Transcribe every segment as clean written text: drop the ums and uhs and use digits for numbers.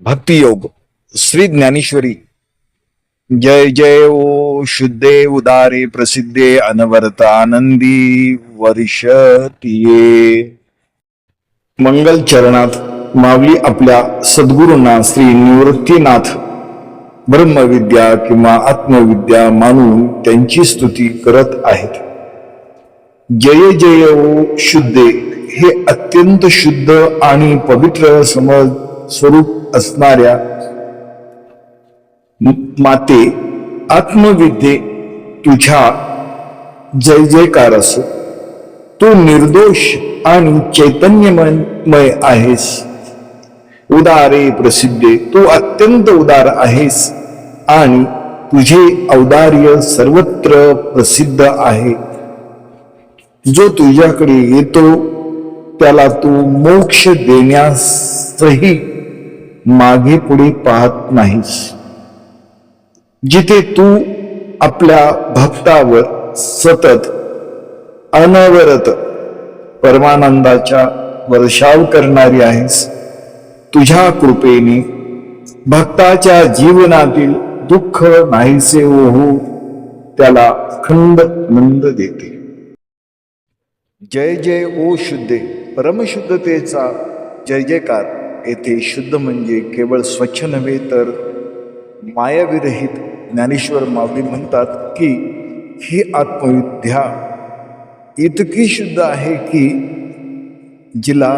भक्ति योग श्री ज्ञानेश्वरी। जय जय ओ शुद्धे उदारे प्रसिद्धे अनवरत आनंदी वर्षतीये। मंगल चरणात माऊली आपल्या सद्गुरूंना श्री निवृत्तीनाथ ब्रह्मविद्या किंवा आत्मविद्या मानून त्यांची स्तुती करत आहेत। जय जय ओ शुद्धे हे अत्यंत शुद्ध आणि पवित्र समज स्वरूप असणाऱ्या माते आत्मविद्ये तुझ्या जय जयकार असो। तू निर्दोष आणि चैतन्यमय आहेस। उदारे प्रसिद्धे तू अत्यंत उदार आहेस आणि तुझे औदार्य सर्वत्र प्रसिद्ध आहे। जो तुझ्याकडे येतो त्याला तू मोक्ष देण्यासही मागे पुढे पाहत नाहीस। जिथे तू आपल्या भक्तावर सतत अनवरत परमानंदाचा वर्षाव करणारी आहेस, तुझ्या कृपेने भक्ताच्या जीवनातील दुःख नाहीसे हो त्याला अखंड आनंद देते। जय जय ओ शुद्धे परमशुद्धतेचा जय जयकार। येथे शुद्ध म्हणजे केवळ स्वच्छ नव्हे तर मायाविरहित। ज्ञानेश्वर माऊली म्हणतात की ही आत्मविद्या इतकी शुद्ध आहे की जिला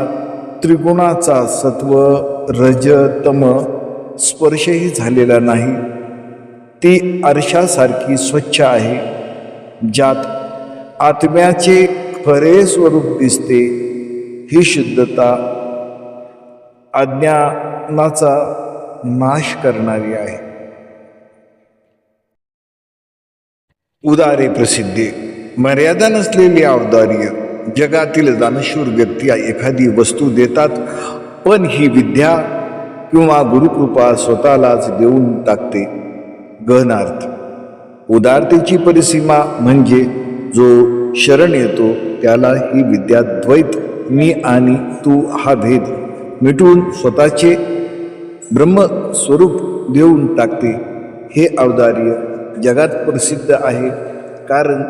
त्रिगुणाचा सत्व रज तम स्पर्शही झालेला नाही। ती आरशासारखी स्वच्छ आहे, ज्यात आत्म्याचे खरे स्वरूप दिसते। ही शुद्धता अज्ञानाचा नाश करणारी आहे। उदारे प्रसिद्धे मर्यादा नसलेले औदार्य। जगातील दानशूर व्यक्ती एखादी वस्तू देतात, पण ही विद्या किंवा गुरुकृपा स्वतःलाच देऊन टाकते। गहनार्थ उदारतेची परिसीमा म्हणजे जो शरण येतो त्याला ही विद्या द्वैत मी आणि तू हा भेद मिटवून स्वतःचे ब्रह्मस्वरूप देऊन टाकते। हे औदार्य जगात प्रसिद्ध आहे, कारण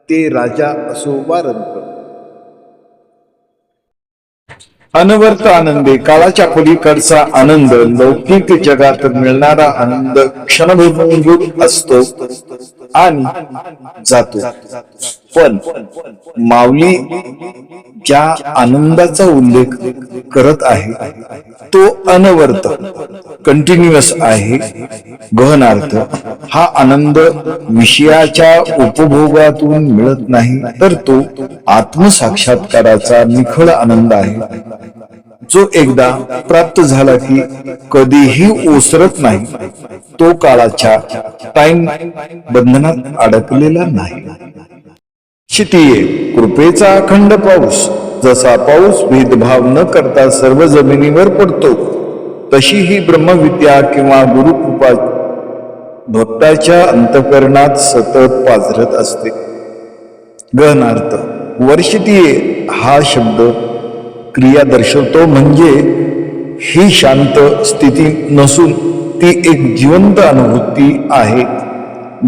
ते राजा असो वा रंक। अनवर्त आनंदे काळाच्या पलीकडचा आनंद। लौकिक जगात मिळणारा आनंद क्षणभंगूर असतो आणि जातो, पण माऊली ज्या आनंदाचा उल्लेख करत आहे तो अनवर्त कंटिन्युअस आहे। गहनार्थ हा आनंद विषयाच्या उपभोगातून मिळत नाही, तर तो आत्मसाक्षात्काराचा निखळ आनंद आहे, जो एकदा प्राप्त झाला की कधीही ओसरत नाही। तो काळाच्या टाइम बंधनात अडकलेला नाही। क्षितिये कृपेचा अखंड पाऊस। जसा पाऊस भेदभाव न करता सर्व जमिनीवर पडतो, तशी ही ब्रह्मविद्या किंवा गुरुकृपा भक्ताच्या अंतःकरणात सतत पाझरत असते। गहनार्थ वर्षतीये हा शब्द क्रिया दर्शवतो, म्हणजे ही शांत स्थिती नसून ती एक जिवंत अनुभूती आहे।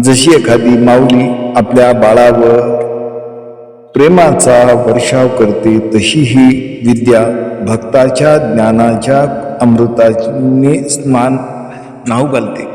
जशी एखादी माऊली आपल्या बाळावर प्रेमाचा वर्षाव करते, तशी ही विद्या भक्ताच्या ज्ञानाच्या अमृताने स्नान न्हाऊ घालते।